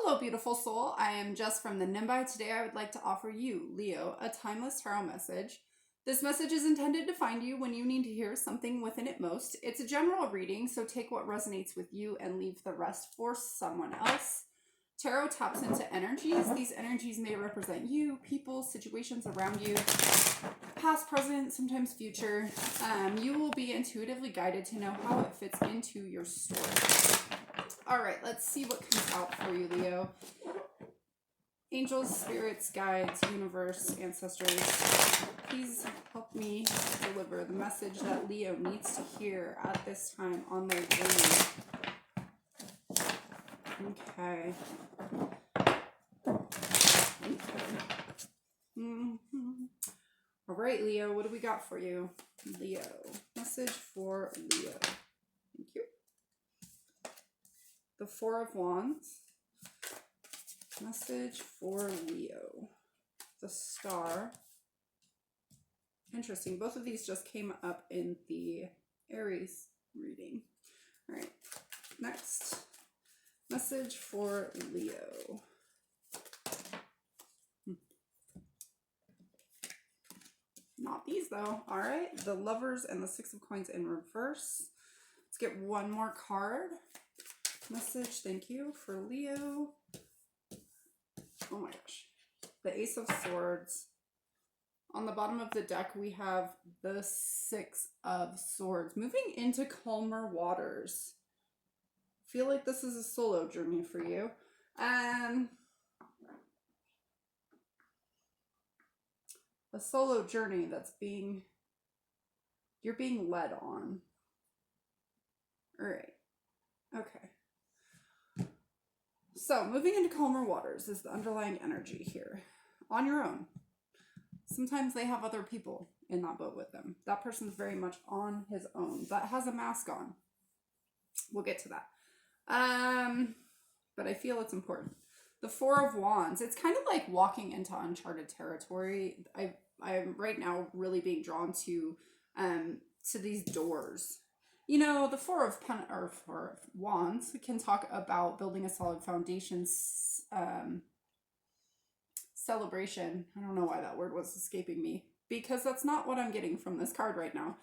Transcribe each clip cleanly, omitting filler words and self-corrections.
Hello, beautiful soul. I am Jess from the Nimbai. Today, I would like to offer you, Leo, a timeless tarot message. This message is intended to find you when you need to hear something within it most. It's a general reading, so take what resonates with you and leave the rest for someone else. Tarot taps into energies. These energies may represent you, people, situations around you, past, present, sometimes future. You will be intuitively guided to know how it fits into your story. All right, let's see what comes out for you, Leo. Angels, spirits, guides, universe, ancestors, please help me deliver the message that Leo needs to hear at this time on their journey. Okay. All right, Leo, what do we got for you? Leo, message for Leo. Thank you. The Four of Wands. Message for Leo. The Star. Interesting. Both of these just came up in the Aries reading. All right. Next. Message for Leo. Not these, though. All right. The Lovers and the Six of Coins in reverse. Let's get one more card. Message, thank you, for Leo. Oh my gosh. The Ace of Swords. On the bottom of the deck, we have the Six of Swords. Moving into calmer waters. Feel like this is a solo journey for you. A solo journey that's you're being led on. All right. Okay. So, moving into calmer waters is the underlying energy here. On your own. Sometimes they have other people in that boat with them. That person's very much on his own, but has a mask on. We'll get to that. But I feel it's important. The Four of Wands. It's kind of like walking into uncharted territory. I'm right now really being drawn to these doors. You know, the Four of Wands can talk about building a solid foundation, celebration. I don't know why that word was escaping me, because that's not what I'm getting from this card right now.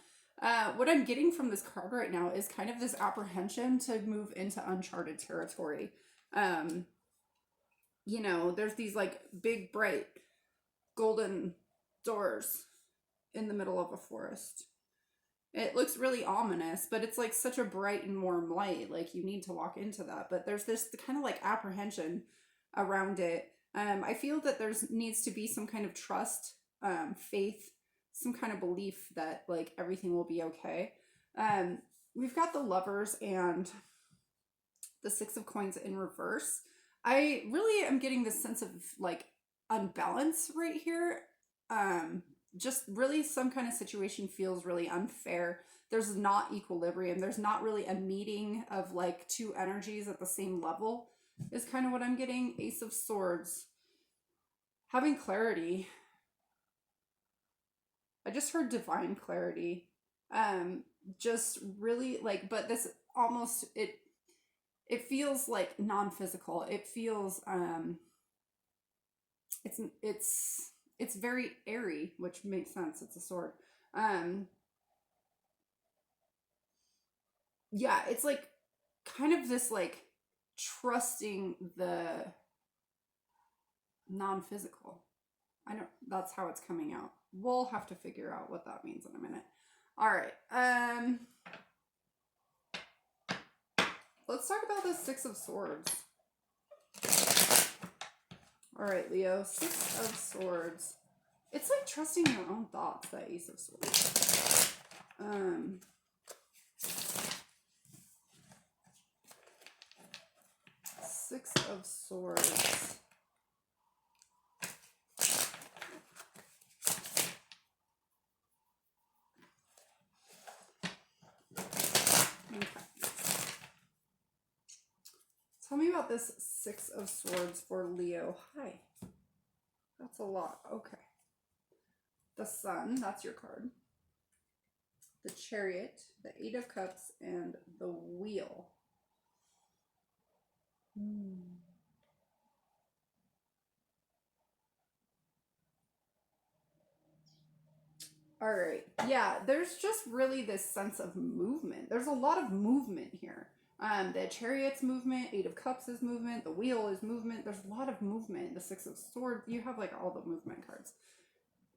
What I'm getting from this card right now is kind of this apprehension to move into uncharted territory. You know, there's these like big, bright, golden doors in the middle of a forest. It looks really ominous, but it's like such a bright and warm light. Like you need to walk into that. But there's this kind of like apprehension around it. I feel that needs to be some kind of trust, faith, some kind of belief that like everything will be okay. We've got the Lovers and the Six of Coins in reverse. I really am getting this sense of like unbalance right here. Just really some kind of situation feels really unfair. There's not equilibrium. There's not really a meeting of like two energies at the same level is kind of what I'm getting. Ace of Swords. Having clarity. I just heard divine clarity. Just really like, but this almost, it feels like non-physical. It feels, it's very airy, which makes sense. It's a sword. Yeah, it's like kind of this like trusting the non-physical. I know that's how it's coming out. We'll have to figure out what that means in a minute. All right. Let's talk about the Six of Swords. All right, Leo, Six of Swords. It's like trusting your own thoughts, that Ace of Swords. Six of Swords. Okay. Tell me about this Six of Swords for Leo. Hi. That's a lot. Okay. The Sun, that's your card. The Chariot, the Eight of Cups, and the Wheel. All right. Yeah, there's just really this sense of movement. There's a lot of movement here. The Chariot's movement, Eight of Cups is movement, the Wheel is movement. There's a lot of movement. The Six of Swords, you have like all the movement cards.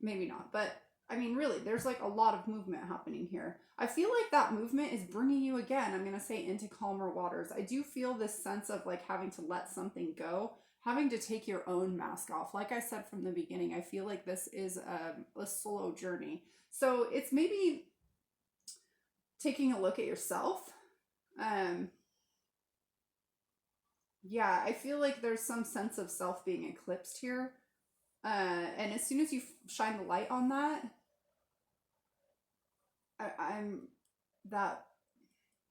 Maybe not, but I mean, really, there's like a lot of movement happening here. I feel like that movement is bringing you again, I'm going to say, into calmer waters. I do feel this sense of like having to let something go, having to take your own mask off. Like I said from the beginning, I feel like this is a solo journey. So it's maybe taking a look at yourself. Yeah, I feel like there's some sense of self being eclipsed here. And as soon as you shine the light on that, I'm that,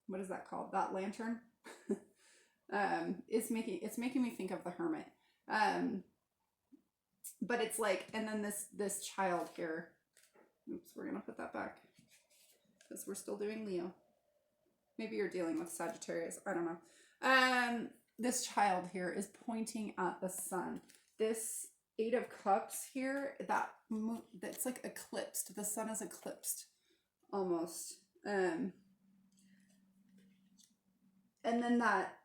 what is that called? That lantern. It's making me think of the Hermit. But it's like, and then this child here. Oops, we're gonna put that back because we're still doing Leo. Maybe you're dealing with Sagittarius. I don't know. This child here is pointing at the sun. This Eight of Cups here, that's like eclipsed. The sun is eclipsed almost. And then that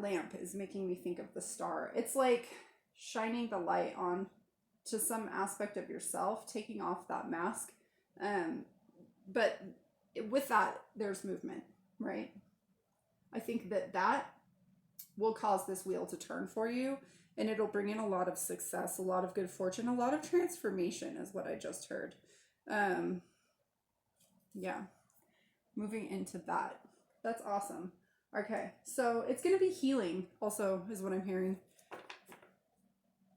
lamp is making me think of the star. It's like shining the light on to some aspect of yourself, taking off that mask. But with that, there's movement, right? I think that will cause this wheel to turn for you, and it'll bring in a lot of success, a lot of good fortune, a lot of transformation is what I just heard. Yeah, moving into that. That's awesome. Okay, so it's going to be healing also is what I'm hearing.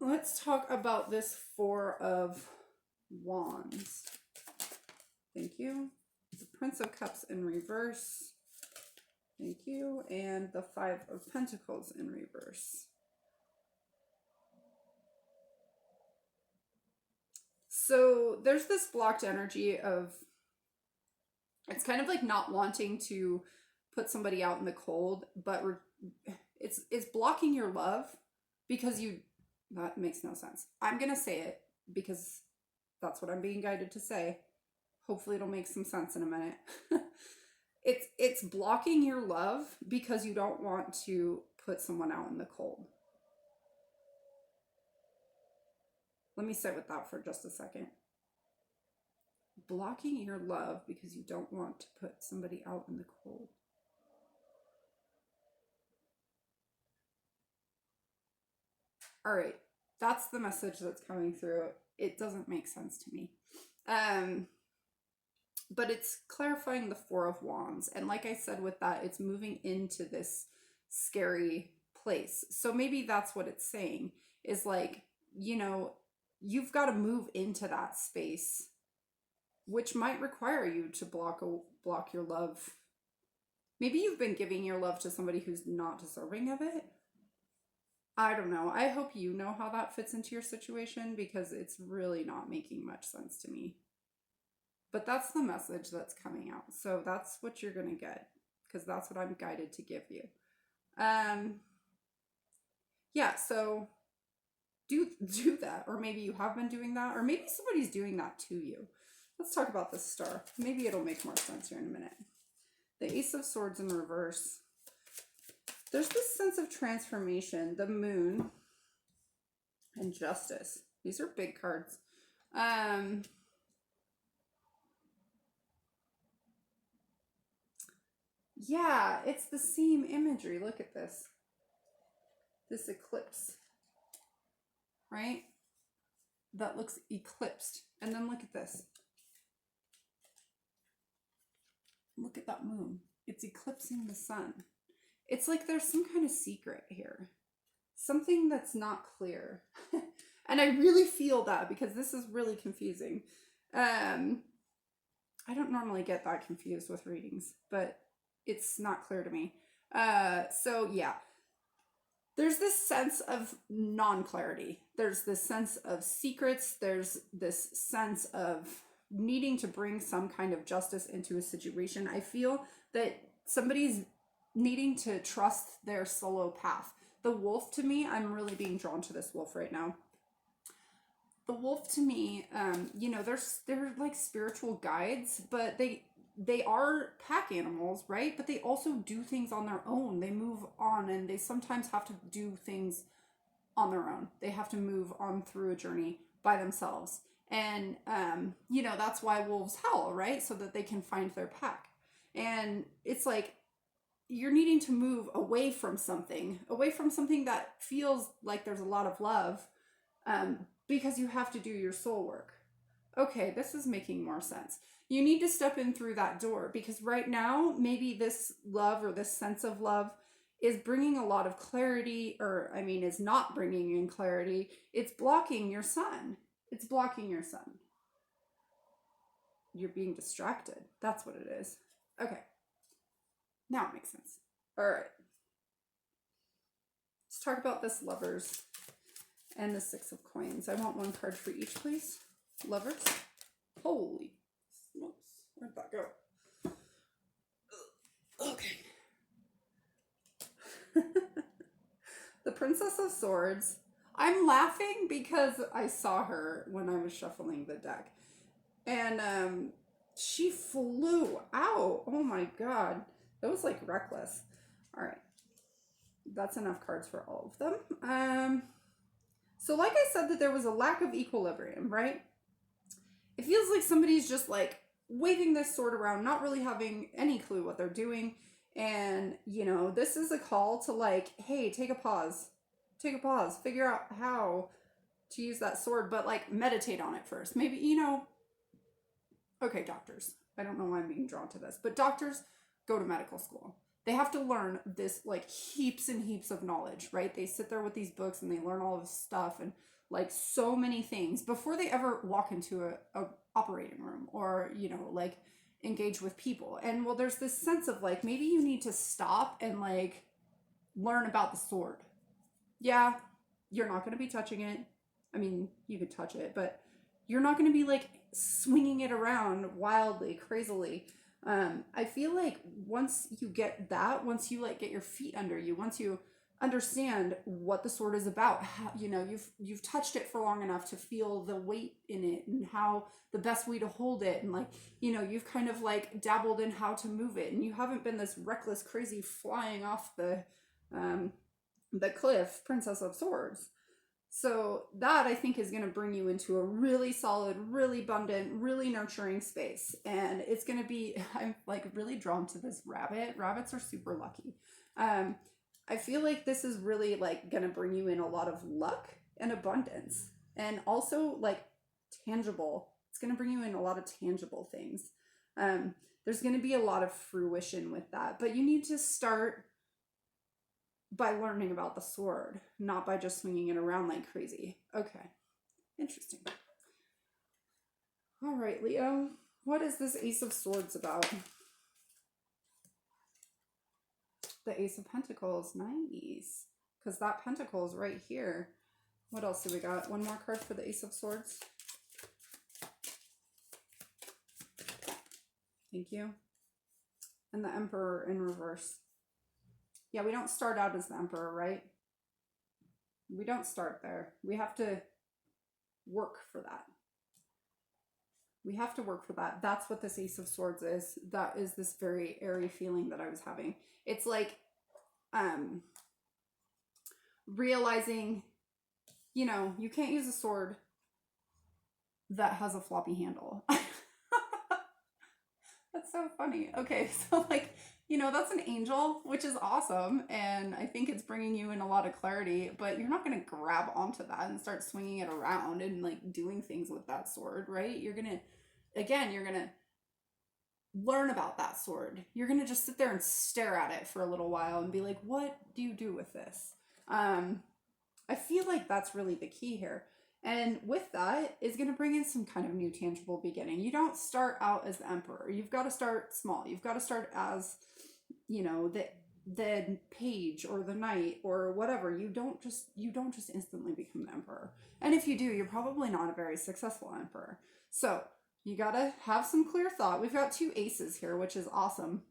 Let's talk about this Four of Wands. Thank you. The Prince of Cups in reverse. Thank you. And the Five of Pentacles in reverse. So there's this blocked energy of, it's kind of like not wanting to put somebody out in the cold, but it's blocking your love because that makes no sense. I'm going to say it because that's what I'm being guided to say. Hopefully it'll make some sense in a minute. It's blocking your love because you don't want to put someone out in the cold. Let me sit with that for just a second. Blocking your love because you don't want to put somebody out in the cold. All right, that's the message that's coming through. It doesn't make sense to me. But it's clarifying the Four of Wands. And like I said with that, it's moving into this scary place. So maybe that's what it's saying is like, you know, you've got to move into that space, which might require you to block your love. Maybe you've been giving your love to somebody who's not deserving of it. I don't know. I hope you know how that fits into your situation because it's really not making much sense to me. But that's the message that's coming out. So that's what you're going to get because that's what I'm guided to give you. Yeah, so do that. Or maybe you have been doing that. Or maybe somebody's doing that to you. Let's talk about this star. Maybe it'll make more sense here in a minute. The Ace of Swords in reverse. There's this sense of transformation, the Moon, and Justice. These are big cards. Yeah, it's the same imagery. Look at this. This eclipse, right? That looks eclipsed. And then look at this. Look at that moon. It's eclipsing the sun. It's like there's some kind of secret here. Something that's not clear. And I really feel that because this is really confusing. I don't normally get that confused with readings, but it's not clear to me. So yeah, there's this sense of non-clarity. There's this sense of secrets. There's this sense of needing to bring some kind of justice into a situation. I feel that somebody's needing to trust their solo path. The wolf, to me, I'm really being drawn to this wolf right now. the wolf to me, you know, they're like spiritual guides, but they are pack animals, right? But they also do things on their own. They move on, and they sometimes have to do things on their own. They have to move on through a journey by themselves. And, you know, that's why wolves howl, right? So that they can find their pack. And it's like you're needing to move away from something that feels like there's a lot of love, because you have to do your soul work. Okay, this is making more sense. You need to step in through that door, because right now, maybe this love or this sense of love is bringing a lot of clarity, or I mean, is not bringing in clarity. It's blocking your sun. It's blocking your sun. You're being distracted. That's what it is. Okay. Now it makes sense. All right. Let's talk about this lovers and the 6 of coins. I want one card for each, please. Lovers. Holy smokes. Where'd that go? Okay. The Princess of Swords. I'm laughing because I saw her when I was shuffling the deck. And she flew out. Oh my god. That was like reckless. All right. That's enough cards for all of them. So like I said, that there was a lack of equilibrium, right? It feels like somebody's just like waving this sword around, not really having any clue what they're doing. And, you know, this is a call to like, hey, take a pause, figure out how to use that sword, but like meditate on it first. Maybe, you know, okay, doctors. I don't know why I'm being drawn to this, but doctors go to medical school. They have to learn this like heaps and heaps of knowledge, right? They sit there with these books and they learn all this stuff and like so many things before they ever walk into a operating room or, you know, like engage with people. And well, there's this sense of like, maybe you need to stop and like learn about the sword. Yeah, you're not going to be touching it. I mean, you could touch it, but you're not going to be like swinging it around wildly, crazily. I feel like once you get that, once you like get your feet under you, once you understand what the sword is about, how, you know, you've touched it for long enough to feel the weight in it and how the best way to hold it, and like, you know, you've kind of like dabbled in how to move it, and you haven't been this reckless, crazy flying off the cliff Princess of Swords. So that I think is going to bring you into a really solid, really abundant, really nurturing space. And it's going to be, I'm like really drawn to this rabbit. Rabbits are super lucky. I feel like this is really like going to bring you in a lot of luck and abundance, and also like tangible. It's going to bring you in a lot of tangible things. There's going to be a lot of fruition with that, but you need to start by learning about the sword, not by just swinging it around like crazy. Okay, interesting. All right, Leo, what is this Ace of Swords about? The Ace of Pentacles, nice. Because that pentacle is right here. What else do we got? One more card for the Ace of Swords. Thank you. And the Emperor in reverse. Yeah, we don't start out as the Emperor, right? We don't start there. We have to work for that. We have to work for that. That's what this Ace of Swords is. That is this very airy feeling that I was having. It's like realizing, you know, you can't use a sword that has a floppy handle. That's so funny. Okay, so like, you know, that's an angel, which is awesome. And I think it's bringing you in a lot of clarity, but you're not going to grab onto that and start swinging it around and like doing things with that sword, right? You're going to, again, you're going to learn about that sword. You're going to just sit there and stare at it for a little while and be like, what do you do with this? I feel like that's really the key here. And with that is going to bring in some kind of new tangible beginning. You don't start out as the Emperor. You've got to start small. You've got to start as, you know, the page or the knight or whatever. You don't just instantly become the Emperor. And if you do, you're probably not a very successful Emperor. So you got to have some clear thought. We've got 2 aces here, which is awesome.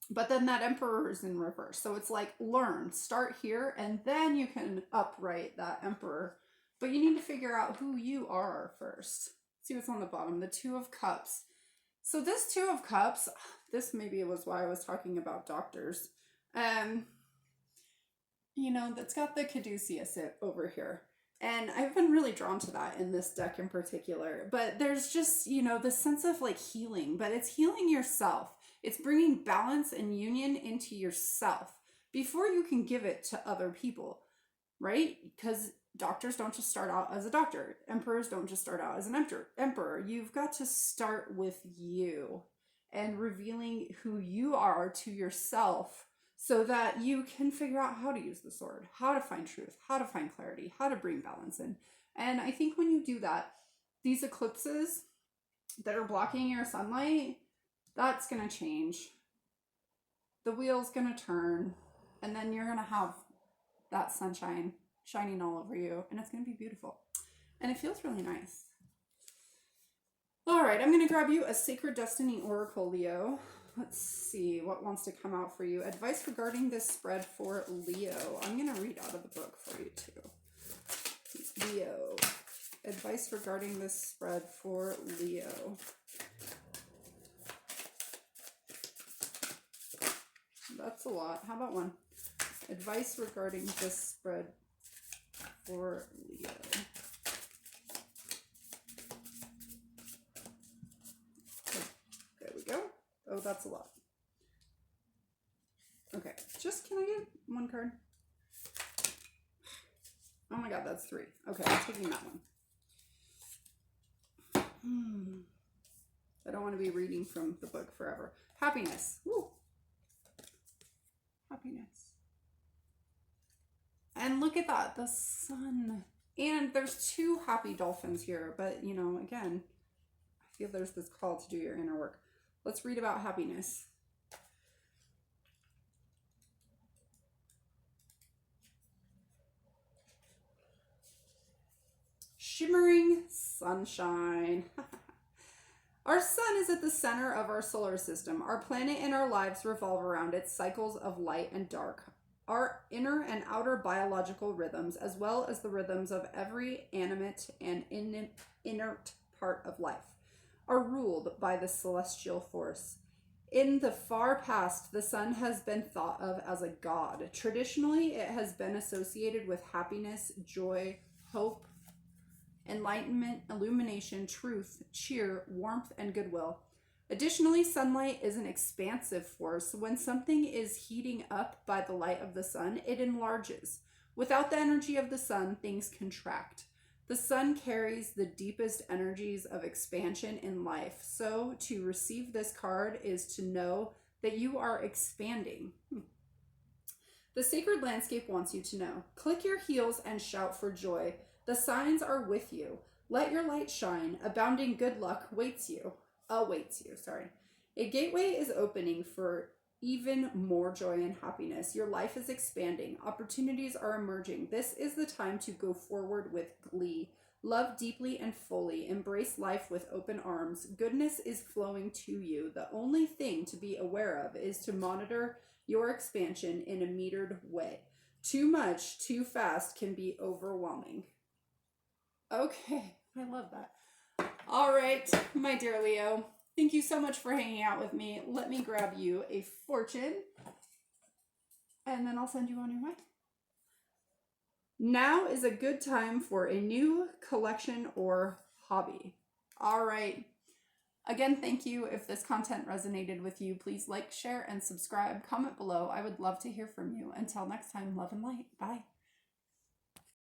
But then that Emperor is in reverse. So it's like learn, start here, and then you can upright that Emperor But you need to figure out who you are first. See what's on the bottom, the Two of Cups. So this Two of Cups, this maybe was why I was talking about doctors. You know, that's got the caduceus over here. And I've been really drawn to that in this deck in particular. But there's just, you know, this sense of like healing, but it's healing yourself. It's bringing balance and union into yourself before you can give it to other people, right? Because doctors don't just start out as a doctor. Emperors don't just start out as an emperor. You've got to start with you and revealing who you are to yourself so that you can figure out how to use the sword, how to find truth, how to find clarity, how to bring balance in. And I think when you do that, these eclipses that are blocking your sunlight, that's going to change. The wheel's going to turn, and then you're going to have that sunshine shining all over you, and it's going to be beautiful. And it feels really nice. All right, I'm going to grab you a Sacred Destiny Oracle, Leo. Let's see what wants to come out for you. Advice regarding this spread for Leo. I'm going to read out of the book for you too. Leo. Advice regarding this spread for Leo. That's a lot. How about one? Advice regarding this spread for Leo. There we go. Oh, that's a lot. Okay, just can I get one card? Oh my god, that's 3. Okay, I'm taking that one. I don't want to be reading from the book forever. Happiness. Woo. Happiness. And look at that, the sun. And there's 2 happy dolphins here, but you know, again, I feel there's this call to do your inner work. Let's read about happiness. Shimmering sunshine. Our sun is at the center of our solar system. Our planet and our lives revolve around its cycles of light and dark. Our inner and outer biological rhythms, as well as the rhythms of every animate and inert part of life, are ruled by the celestial force. In the far past, the sun has been thought of as a god. Traditionally, it has been associated with happiness, joy, hope, enlightenment, illumination, truth, cheer, warmth, and goodwill. Additionally, sunlight is an expansive force. When something is heating up by the light of the sun, it enlarges. Without the energy of the sun, things contract. The sun carries the deepest energies of expansion in life. So to receive this card is to know that you are expanding. The sacred landscape wants you to know. Click your heels and shout for joy. The signs are with you. Let your light shine. Abounding good luck awaits you. A gateway is opening for even more joy and happiness. Your life is expanding. Opportunities are emerging. This is the time to go forward with glee. Love deeply and fully. Embrace life with open arms. Goodness is flowing to you. The only thing to be aware of is to monitor your expansion in a metered way. Too much, too fast can be overwhelming. Okay, I love that. All right, my dear Leo, thank you so much for hanging out with me. Let me grab you a fortune, and then I'll send you on your way. Now is a good time for a new collection or hobby. All right. Again, thank you. If this content resonated with you, please like, share, and subscribe. Comment below. I would love to hear from you. Until next time, love and light. Bye.